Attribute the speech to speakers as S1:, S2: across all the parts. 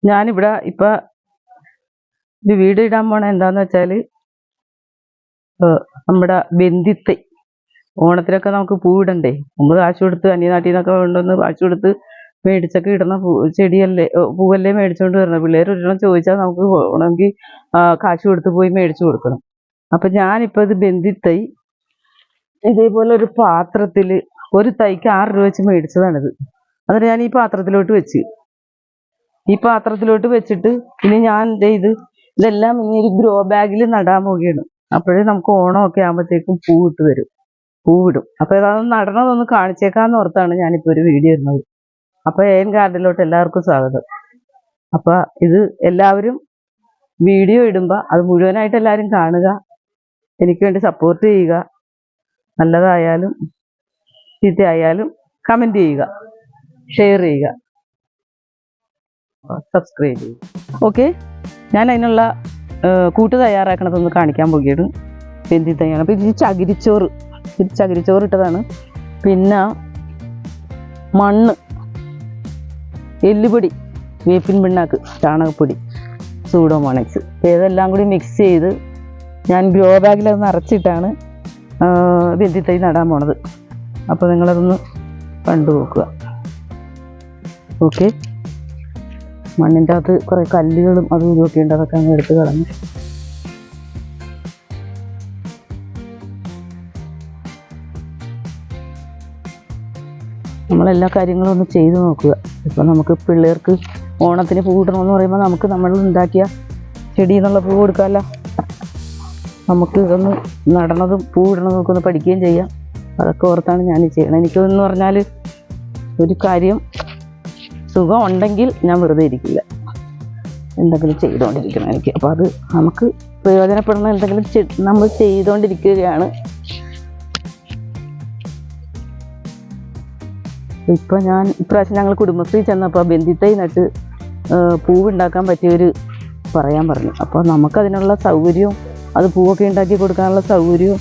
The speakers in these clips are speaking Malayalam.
S1: ഞാനിവിടെ ഇപ്പം ഒരു വീഡിയോ ഇടാൻ പോണ എന്താന്ന് വെച്ചാൽ നമ്മുടെ ബന്ധിത്തൈ ഓണത്തിനൊക്കെ നമുക്ക് പൂവിടണ്ടേ. നമ്മൾ കാശ് കൊടുത്ത് അന്യനാട്ടിൽ നിന്നൊക്കെ കൊണ്ടുവന്ന് കാശ് കൊടുത്ത് മേടിച്ചൊക്കെ ഇടുന്ന ചെടിയല്ലേ, പൂവല്ലേ മേടിച്ചുകൊണ്ട് വരണം. പിള്ളേർ ഒരെണ്ണം ചോദിച്ചാൽ നമുക്ക് വേണമെങ്കിൽ കാശ് കൊടുത്ത് പോയി മേടിച്ചു കൊടുക്കണം. അപ്പം ഞാനിപ്പോൾ ഇത് ബന്ധിത്തൈ ഇതേപോലെ ഒരു പാത്രത്തിൽ ഒരു തൈക്ക് 6 രൂപ വെച്ച് മേടിച്ചതാണിത്. എന്നിട്ട് ഞാൻ ഈ പാത്രത്തിലോട്ട് വെച്ചിട്ട് ഇനി ഞാൻ ഇതെല്ലാം ഇനി ഒരു ഗ്രോ ബാഗിൽ നടാൻ പോവുകയാണ്. അപ്പോഴേ നമുക്ക് ഓണമൊക്കെ ആകുമ്പോഴത്തേക്കും പൂവിടും. അപ്പോൾ അതൊന്ന് നടണതൊന്ന് കാണിച്ചേക്കാന്ന് ഓർത്താണ് ഞാനിപ്പോൾ ഒരു വീഡിയോ ഇടുന്നത്. അപ്പോൾ AN ഗാർഡനിലോട്ട് എല്ലാവർക്കും സ്വാഗതം. അപ്പോൾ ഇത് എല്ലാവരും വീഡിയോ ഇടുമ്പോൾ അത് മുഴുവനായിട്ട് എല്ലാവരും കാണുക, എനിക്ക് വേണ്ടി സപ്പോർട്ട് ചെയ്യുക. നല്ലതായാലും ചീത്തയായാലും കമൻറ്റ് ചെയ്യുക, ഷെയർ ചെയ്യുക, സബ്സ്ക്രൈബ് ചെയ്യുക. ഓക്കെ, ഞാൻ അതിനുള്ള കൂട്ട് തയ്യാറാക്കണതൊന്ന് കാണിക്കാൻ പോവുകയാണ്. ബന്ധിത്തൈയാണ്. അപ്പോൾ ഇത് ചകിരിച്ചോറ് ഇട്ടതാണ്. പിന്നെ മണ്ണ്, എല്ലുപൊടി, വേപ്പിൻ പിണ്ണാക്ക്, ചാണകപ്പൊടി, സൂഡോമോണക്സ് ഇതെല്ലാം കൂടി മിക്സ് ചെയ്ത് ഞാൻ ഗ്രോ ബാഗിൽ അത് നിറച്ചിട്ടാണ് ബന്ധിത്തൈ നടാൻ പോണത്. അപ്പോൾ നിങ്ങളതൊന്ന് കണ്ടു നോക്കുക. ഓക്കെ, മണ്ണിൻ്റെ അകത്ത് കുറേ കല്ലുകളും അതും ഇതൊക്കെ ഉണ്ട്, അതൊക്കെ അങ്ങ് എടുത്ത് കളഞ്ഞ് നമ്മളെല്ലാ കാര്യങ്ങളും ഒന്ന് ചെയ്ത് നോക്കുക. ഇപ്പോൾ നമുക്ക് പിള്ളേർക്ക് ഓണത്തിന് പൂ ഇടണമെന്ന് പറയുമ്പോൾ നമുക്ക് നമ്മൾ ഉണ്ടാക്കിയ ചെടിയിൽ നിന്നുള്ള പൂ കൊടുക്കാമല്ലോ. നമുക്ക് ഇതൊന്ന് നടണതും പൂ ഇടണതും ഒക്കെ ഒന്ന് പഠിക്കുകയും ചെയ്യാം. അതൊക്കെ ഓർത്താണ് ഞാൻ ചെയ്യണം. എനിക്കെന്ന് പറഞ്ഞാൽ ഒരു കാര്യം സുഖം ഉണ്ടെങ്കിൽ ഞാൻ വെറുതെ ഇരിക്കില്ല, എന്തെങ്കിലും ചെയ്തുകൊണ്ടിരിക്കണം എനിക്ക്. അപ്പോൾ അത് നമുക്ക് പ്രയോജനപ്പെടുന്ന എന്തെങ്കിലും നമ്മൾ ചെയ്തുകൊണ്ടിരിക്കുകയാണ്. ഇപ്പം ഇപ്രാവശ്യം ഞങ്ങൾ കുടുംബശ്രീ ചെന്നപ്പോൾ ബന്ധിത്തൈ നട്ട് പൂവുണ്ടാക്കാൻ പറ്റിയവർ പറയാൻ പറഞ്ഞു. അപ്പോൾ നമുക്കതിനുള്ള സൗകര്യവും അത് പൂവൊക്കെ ഉണ്ടാക്കി കൊടുക്കാനുള്ള സൗകര്യവും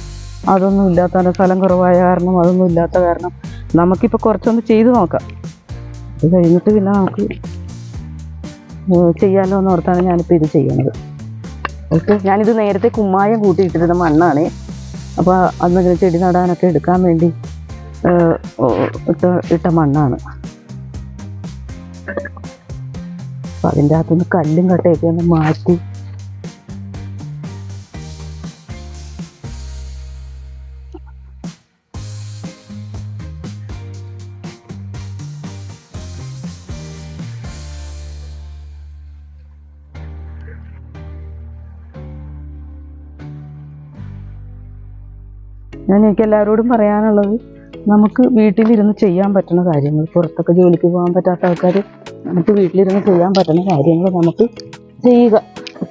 S1: അതൊന്നും ഇല്ലാത്ത, സ്ഥലം കുറവായ കാരണം അതൊന്നും ഇല്ലാത്ത കാരണം നമുക്കിപ്പോൾ കുറച്ചൊന്ന് ചെയ്ത് നോക്കാം. അത് കഴിഞ്ഞിട്ട് പിന്നെ നമുക്ക് ചെയ്യാമല്ലോ എന്ന് ഓർത്താണ് ഞാനിപ്പോൾ ഇത് ചെയ്യുന്നത്. ഓക്കെ, ഞാനിത് നേരത്തെ കുമ്മായം കൂട്ടിയിട്ടിരുന്ന മണ്ണാണ്. അപ്പോൾ അന്ന് ചെടി നടാനൊക്കെ എടുക്കാൻ വേണ്ടി ഇട്ട മണ്ണാണ്. അപ്പം അതിൻ്റെ അകത്തുനിന്ന് കല്ലും കട്ടയൊക്കെ ഒന്ന് മാറ്റി എനിക്ക് എല്ലാവരോടും പറയാനുള്ളത്, നമുക്ക് വീട്ടിലിരുന്ന് ചെയ്യാൻ പറ്റുന്ന കാര്യങ്ങൾ, പുറത്തൊക്കെ ജോലിക്ക് പോകാൻ പറ്റാത്ത ആൾക്കാർ നമുക്ക് വീട്ടിലിരുന്ന് ചെയ്യാൻ പറ്റുന്ന കാര്യങ്ങൾ നമുക്ക് ചെയ്യുക.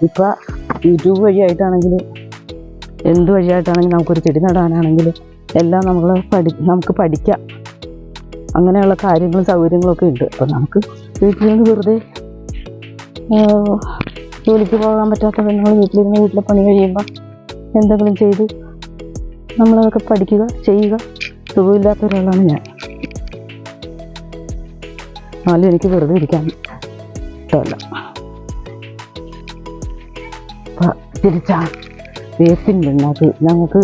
S1: ഇപ്പോൾ യൂട്യൂബ് വഴിയായിട്ടാണെങ്കിലും എന്ത് വഴിയായിട്ടാണെങ്കിലും നമുക്കൊരു ചെടി നടാനാണെങ്കിലും എല്ലാം നമുക്ക് പഠിക്കാം. അങ്ങനെയുള്ള കാര്യങ്ങളും സൗകര്യങ്ങളൊക്കെ ഉണ്ട്. അപ്പോൾ നമുക്ക് വീട്ടിലിരുന്ന് വെറുതെ ജോലിക്ക് പോകാൻ പറ്റാത്ത പെണ്ണുങ്ങൾ വീട്ടിലെ പണി കഴിയുമ്പോൾ എന്തെങ്കിലും ചെയ്ത് നമ്മളതൊക്കെ പഠിക്കുക, ചെയ്യുക. സുഖമില്ലാത്ത ഒരാളാണ് ഞാൻ. എന്നാലും എനിക്ക് വെറുതെ ഇരിക്കാൻ ഇഷ്ടമല്ല. തിരിച്ചാണ് വേപ്പിൻ പിണ്ണാക്ക്. ഞങ്ങൾക്ക്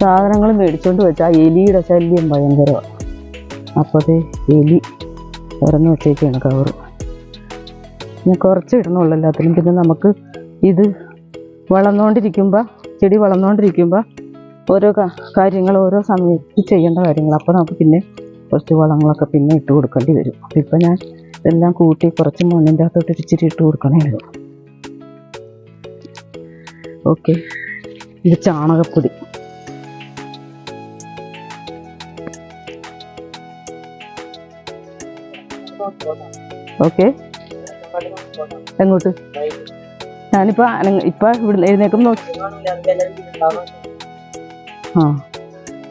S1: സാധനങ്ങൾ മേടിച്ചുകൊണ്ട് വെച്ചാൽ എലിയുടെ ശല്യം ഭയങ്കരമാണ്. അപ്പോൾ അത് എലി തുറന്ന് വെച്ചേക്കാണ് കവറ്. ഞാൻ കുറച്ച് ഇടണുള്ളൂ എല്ലാത്തിനും. പിന്നെ നമുക്ക് ഇത് ചെടി വളർന്നുകൊണ്ടിരിക്കുമ്പോൾ ഓരോ കാര്യങ്ങൾ ഓരോ സമയത്ത് ചെയ്യേണ്ട കാര്യങ്ങൾ. അപ്പോൾ നമുക്ക് പിന്നെ കുറച്ച് വളങ്ങളൊക്കെ പിന്നെ ഇട്ട് കൊടുക്കേണ്ടി വരും. അപ്പോൾ ഇപ്പം ഞാൻ എല്ലാം കൂട്ടി കുറച്ച് മണ്ണിൻ്റെ അകത്തോട്ട് ഇച്ചിരി ഇട്ട് കൊടുക്കണേ വരും. ഓക്കെ, ഇത് ചാണകപ്പൊടി. ഓക്കെ, എങ്ങോട്ട്? ഞാനിപ്പോൾ ഇവിടെ എഴുന്നേക്കും നോക്കി.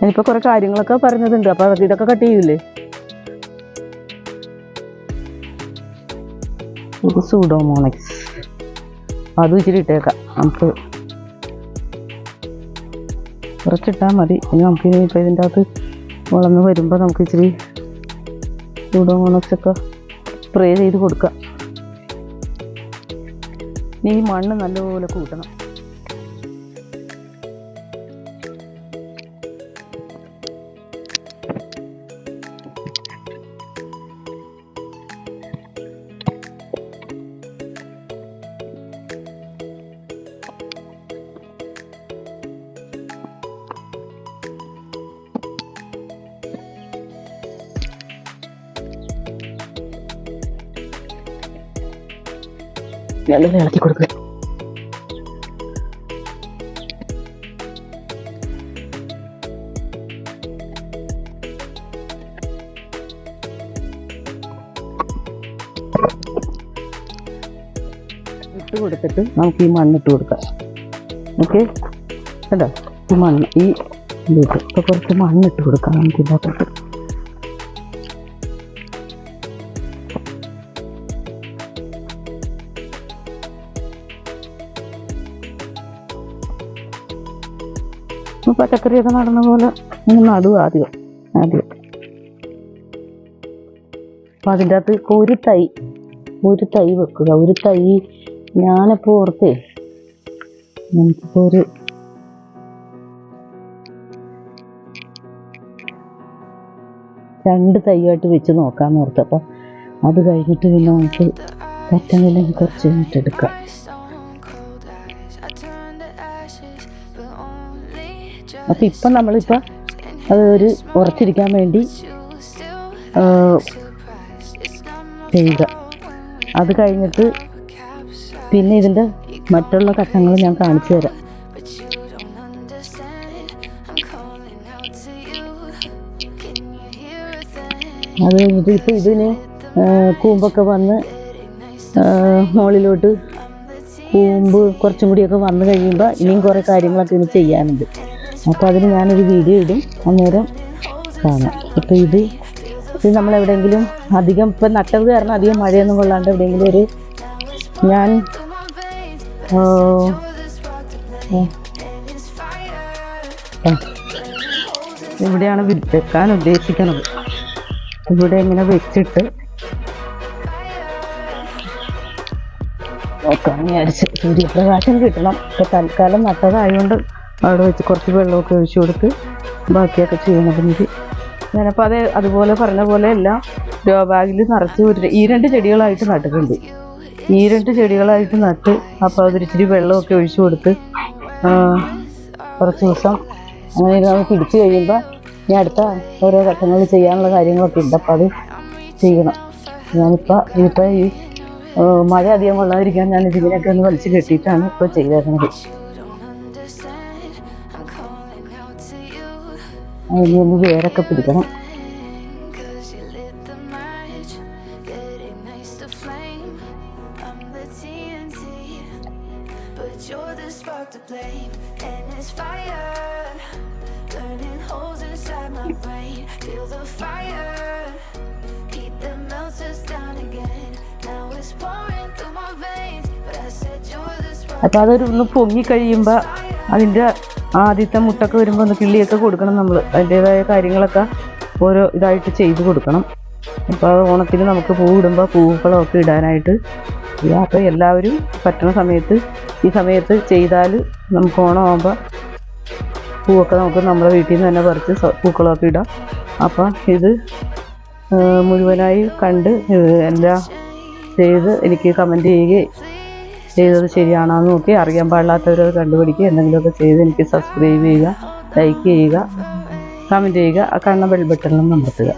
S1: ഞാനിപ്പോൾ കുറേ കാര്യങ്ങളൊക്കെ പറഞ്ഞതുണ്ട്. അപ്പോൾ ഇതൊക്കെ കട്ട് ചെയ്യൂലേ? ഇത് സൂഡോമോണക്സ്, അതും ഇച്ചിരി ഇട്ടേക്കാം. നമുക്ക് കുറച്ചിട്ടാൽ മതി. ഇനി നമുക്ക് ഇപ്പോൾ ഇതിൻ്റെ അകത്ത് വളർന്ന് വരുമ്പോൾ നമുക്ക് ഇച്ചിരി സൂഡോമോണക്സ് ഒക്കെ സ്പ്രേ ചെയ്ത് കൊടുക്കാം. ഈ മണ്ണ് നല്ലപോലെ കൂട്ടണം. നല്ല ഇളക്കി കൊടുക്കുക. ഇട്ട് കൊടുത്തിട്ട് നമുക്ക് ഈ മണ്ണിട്ട് കൊടുക്കാം. ഓക്കെ, കേട്ടോ? ഈ മണ്ണ് ഈ ഇതിട്ട് ഇപ്പൊ കുറച്ച് മണ്ണിട്ട് കൊടുക്കാം നമുക്ക് ഇതിനകത്തോട്ട്. പച്ചക്കറിയൊക്കെ നടന്ന പോലെ നടുക ആദ്യം. അപ്പം അതിൻ്റെ അകത്ത് ഒരു തൈ വെക്കുക. ഒരു തൈ ഞാനിപ്പോൾ ഓർത്തേ നമുക്കിപ്പോൾ ഒരു രണ്ട് തൈയായിട്ട് വെച്ച് നോക്കാമെന്ന് ഓർത്ത്. അപ്പം അത് കഴിഞ്ഞിട്ട് പിന്നെ നമുക്ക് പറ്റുന്നില്ലെങ്കിൽ കുറച്ച് കഴിഞ്ഞിട്ട് എടുക്കാം. അപ്പം ഇപ്പം നമ്മളിപ്പോൾ അത് ഒരു ഉറച്ചിരിക്കാൻ വേണ്ടി ചെയ്യുക. അത് കഴിഞ്ഞിട്ട് പിന്നെ ഇതിൻ്റെ മറ്റുള്ള കഷ്ണങ്ങൾ ഞാൻ കാണിച്ചു തരാം. അത് കഴിഞ്ഞിട്ട് ഇപ്പം ഇതിന് കൂമ്പൊക്കെ വന്ന് മുകളിലോട്ട് കൂമ്പ് കുറച്ചും കൂടിയൊക്കെ വന്നു കഴിയുമ്പോൾ ഇനിയും കുറേ കാര്യങ്ങളൊക്കെ ഇനി ചെയ്യാനുണ്ട്. അപ്പോൾ അതിന് ഞാനൊരു വീഡിയോ ഇടും, അന്നേരം കാണാം. ഇപ്പോൾ ഇത് നമ്മളെവിടെയെങ്കിലും അധികം ഇപ്പം നട്ടത് കാരണം അധികം മഴയൊന്നും കൊള്ളാണ്ട് എവിടെയെങ്കിലും ഒരു ഞാൻ ഇവിടെയാണ് വെക്കാൻ ഉദ്ദേശിക്കുന്നത്. ഇവിടെ ഇങ്ങനെ വെച്ചിട്ട് നോക്കാൻ വിചാരിച്ച് സൂര്യപ്രകാശം കിട്ടണം. ഇപ്പം തൽക്കാലം നട്ടതായതുകൊണ്ട് അവിടെ വെച്ച് കുറച്ച് വെള്ളമൊക്കെ ഒഴിച്ചു കൊടുത്ത് ബാക്കിയൊക്കെ ചെയ്യണമെങ്കിൽ ഞാനപ്പോൾ അതുപോലെ പറഞ്ഞ പോലെ എല്ലാം ഗ്രോ ബാഗിൽ നിറച്ച് ഈ 2 ചെടികളായിട്ട് നട്ടിട്ടുണ്ട്. ഈ 2 ചെടികളായിട്ട് നട്ട് അപ്പോൾ അതൊരിച്ചിരി വെള്ളമൊക്കെ ഒഴിച്ചു കൊടുത്ത് കുറച്ച് ദിവസം അങ്ങനെ നമുക്ക് പിടിച്ച് കഴിയുമ്പോൾ ഇനി അടുത്ത ഓരോ ഘട്ടങ്ങളിൽ ചെയ്യാനുള്ള കാര്യങ്ങളൊക്കെ ഉണ്ട്. അപ്പോൾ അത് ചെയ്യണം. ഇനിയിപ്പോൾ ഈ മഴ അധികം കൊള്ളാതിരിക്കാൻ ഞാൻ ഇതിനൊക്കെ ഒന്ന് വലിച്ച് കെട്ടിയിട്ടാണ് ഇപ്പോൾ ചെയ്തേക്കുന്നത്. അതിന് ഒന്ന് വേരൊക്കെ പിടിക്കണം. അപ്പം അതൊന്ന് പൊങ്ങിക്കഴിയുമ്പോൾ അതിൻ്റെ ആദ്യത്തെ മുട്ടൊക്കെ വരുമ്പോൾ ഒന്ന് കിള്ളിയൊക്കെ കൊടുക്കണം നമ്മൾ. അതിൻ്റേതായ കാര്യങ്ങളൊക്കെ ഓരോ ഇതായിട്ട് ചെയ്ത് കൊടുക്കണം. അപ്പോൾ അത് ഓണത്തിന് നമുക്ക് പൂവിടുമ്പോൾ പൂക്കളമൊക്കെ ഇടാനായിട്ട് ചെയ്യാം. അപ്പോൾ എല്ലാവരും പറ്റുന്ന സമയത്ത് ഈ സമയത്ത് ചെയ്താൽ നമുക്ക് ഓണമാകുമ്പോൾ പൂവൊക്കെ നമുക്ക് നമ്മുടെ വീട്ടിൽ നിന്ന് തന്നെ പറിച്ച് പൂക്കളമൊക്കെ ഇടാം. അപ്പം ഇത് മുഴുവനായി കണ്ട് എല്ലാം ചെയ്ത് എനിക്ക് കമൻറ്റ് ചെയ്യുകയും ചെയ്തത് ശരിയാണെന്ന് നോക്കി അറിയാൻ പാടില്ലാത്തവരത് കണ്ടുപിടിക്കുക. എന്തെങ്കിലുമൊക്കെ ചെയ്ത് എനിക്ക് സബ്സ്ക്രൈബ് ചെയ്യുക, ലൈക്ക് ചെയ്യുക, കമൻറ്റ് ചെയ്യുക. ആ കാണുന്ന ബെൽ ബട്ടണിലും അമർത്തുക.